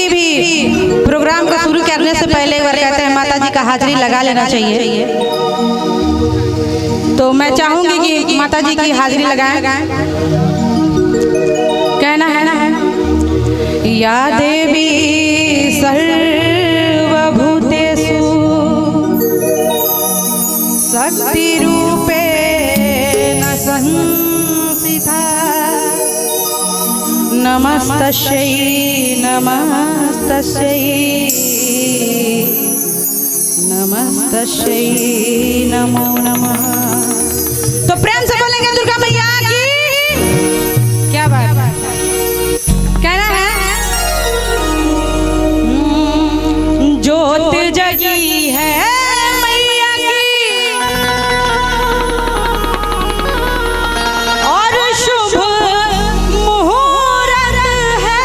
किसी भी प्रोग्राम को शुरू करने से पहले एक बार कहते हैं माता जी का हाजिरी लगा लेना चाहिए। तो मैं चाहूंगी कि माता जी की हाजिरी लगाएं। कहना है ना, या देवी सर्वभूतेषु शक्ति रूपेण संस्थिता नमस्तस्यै नमस्तस्यै नमस्तस्यै नमो नमः। तो प्रेम से बोलेंगे दुर्गा मैया की। क्या बात कहना है, ज्योत जगी है मैया की और शुभ मुहूर्त है।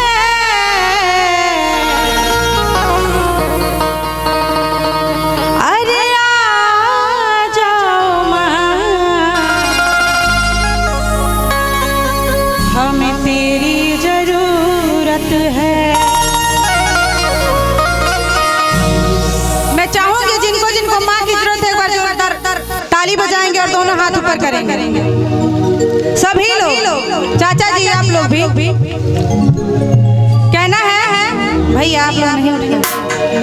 अरे आ जाओ माँ, हमें तेरी जरूरत है। मैं चाहूंगी जिनको जिनको माँ की जरूरत है एक बार जोरदार ताली बजाएंगे और दोनों हाथ ऊपर करेंगे। सभी लोग, चाचा जी आप लोग भी कहना है भैया आप लोग नहीं उठे,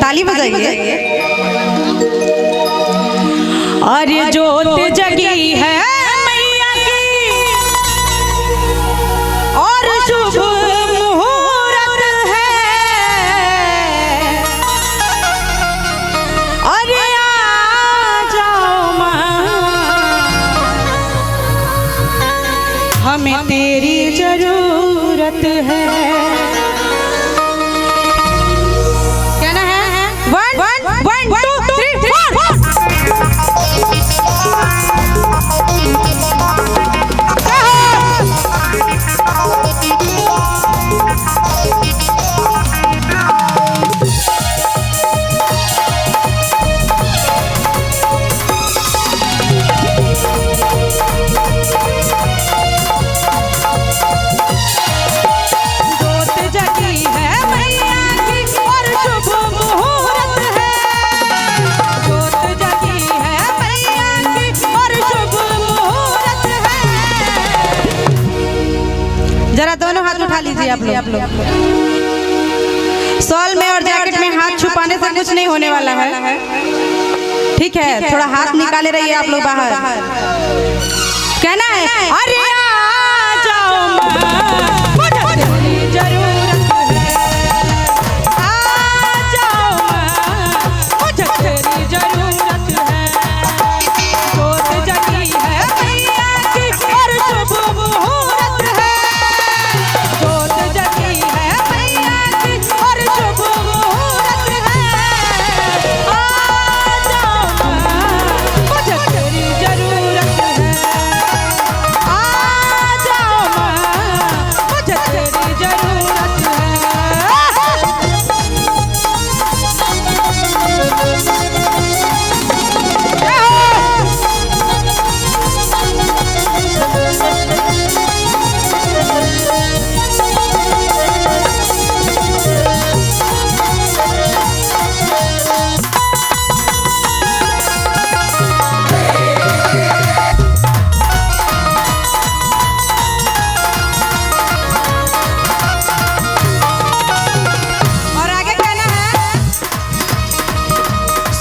ताली बजाइए। और ज्योत जगी है मैया की और शुभ मुहूर्त है। अरे आ जाओ माँ, हमें तेरी जरूरत है। कहना है 1 1 2 3 4। जरा दोनों हाथ उठा लीजिए आप लोग। शॉल में और जैकेट में हाथ छुपाने से कुछ नहीं होने वाला है, ठीक है? थोड़ा हाथ निकाले रहिए आप लोग बाहर। कहना है अरे आ जाओ माँ, तेरी जरूरत है। आ जाओ माँ, मुझे तेरी जरूरत है। ज्योत जगी है मैया की और शुभ मुहूर्त है। ज्योत जगी है मैया की और शुभ मुहूर्त है। आ जाओ माँ, मुझे तेरी जरूरत है। आ जाओ माँ, मुझे तेरी जरूरत है। और आगे कहना है,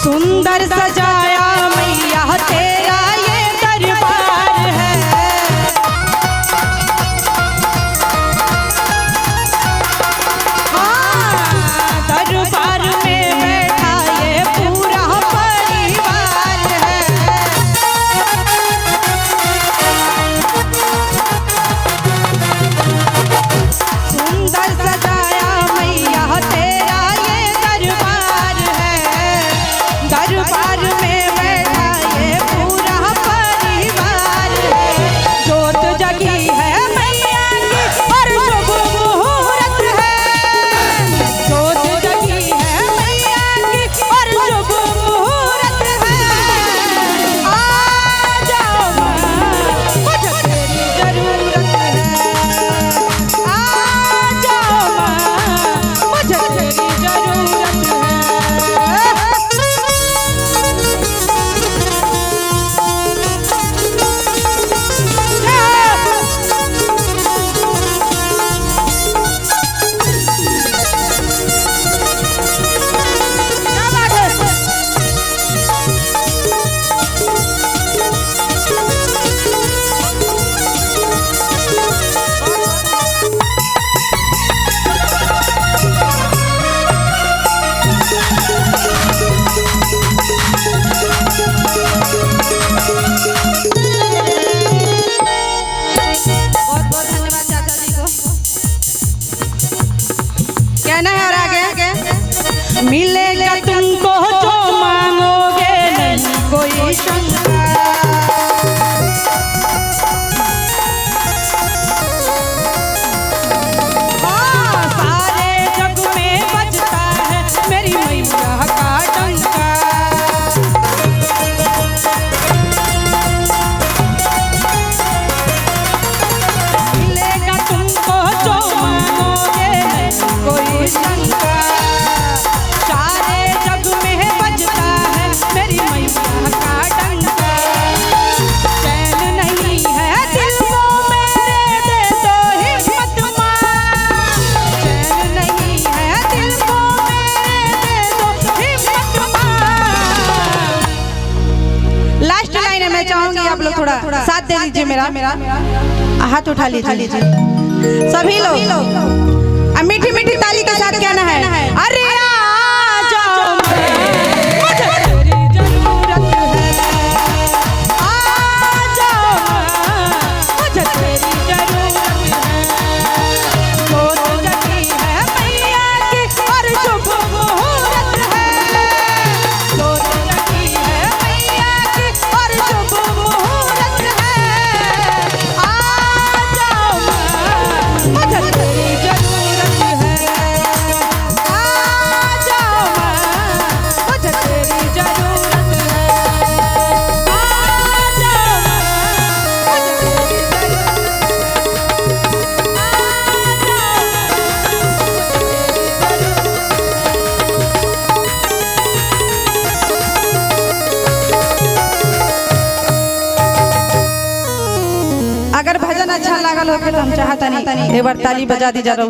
सुंदर सजाया मैया तेरा ये दरबार है। हाँ, दरबार में बैठा ये पूरा परिवार है। सुंदर सजाया मैया तेरा ये दरबार है। दरबार में मिलेगा तुमको जो मांगोगे नहीं कोई शंका। हाँ, सारे जग में बजता है मेरी मैया का डंका। मिलेगा तुमको जो मांगोगे नहीं कोई शंका। सारे जग में बजता है मेरी मैया का डंका। चैन नहीं है दिल को मेरे दे दो हिम्मत मां। चैन नहीं है दिल को मेरे दे दो हिम्मत मां। लास्ट लाइन है, मैं चाहूंगी आप लोग थोड़ा साथ दे दीजिए मेरा। हाथ उठा लीजिए सभी लोग। मीठी मीठी ताली के साथ कहना है, अरे आ जाओ मुझे तेरी जरूरत है। आ जाओ मुझे तेरी जरूरत है। सोच जगी है मैया की और शुभ मुहूर्त है। सोच जगी है मैया की और शुभ मुहूर्त है। आ जाओ मुझे तेरी जरूरत है। आ जाओ मुझे तेरी जरूरत है। आ जाओ मुझे तेरी अगर भजन अच्छा लागल हो तो हम चाहता नहीं एक बार ताली बजा दी जा रहा।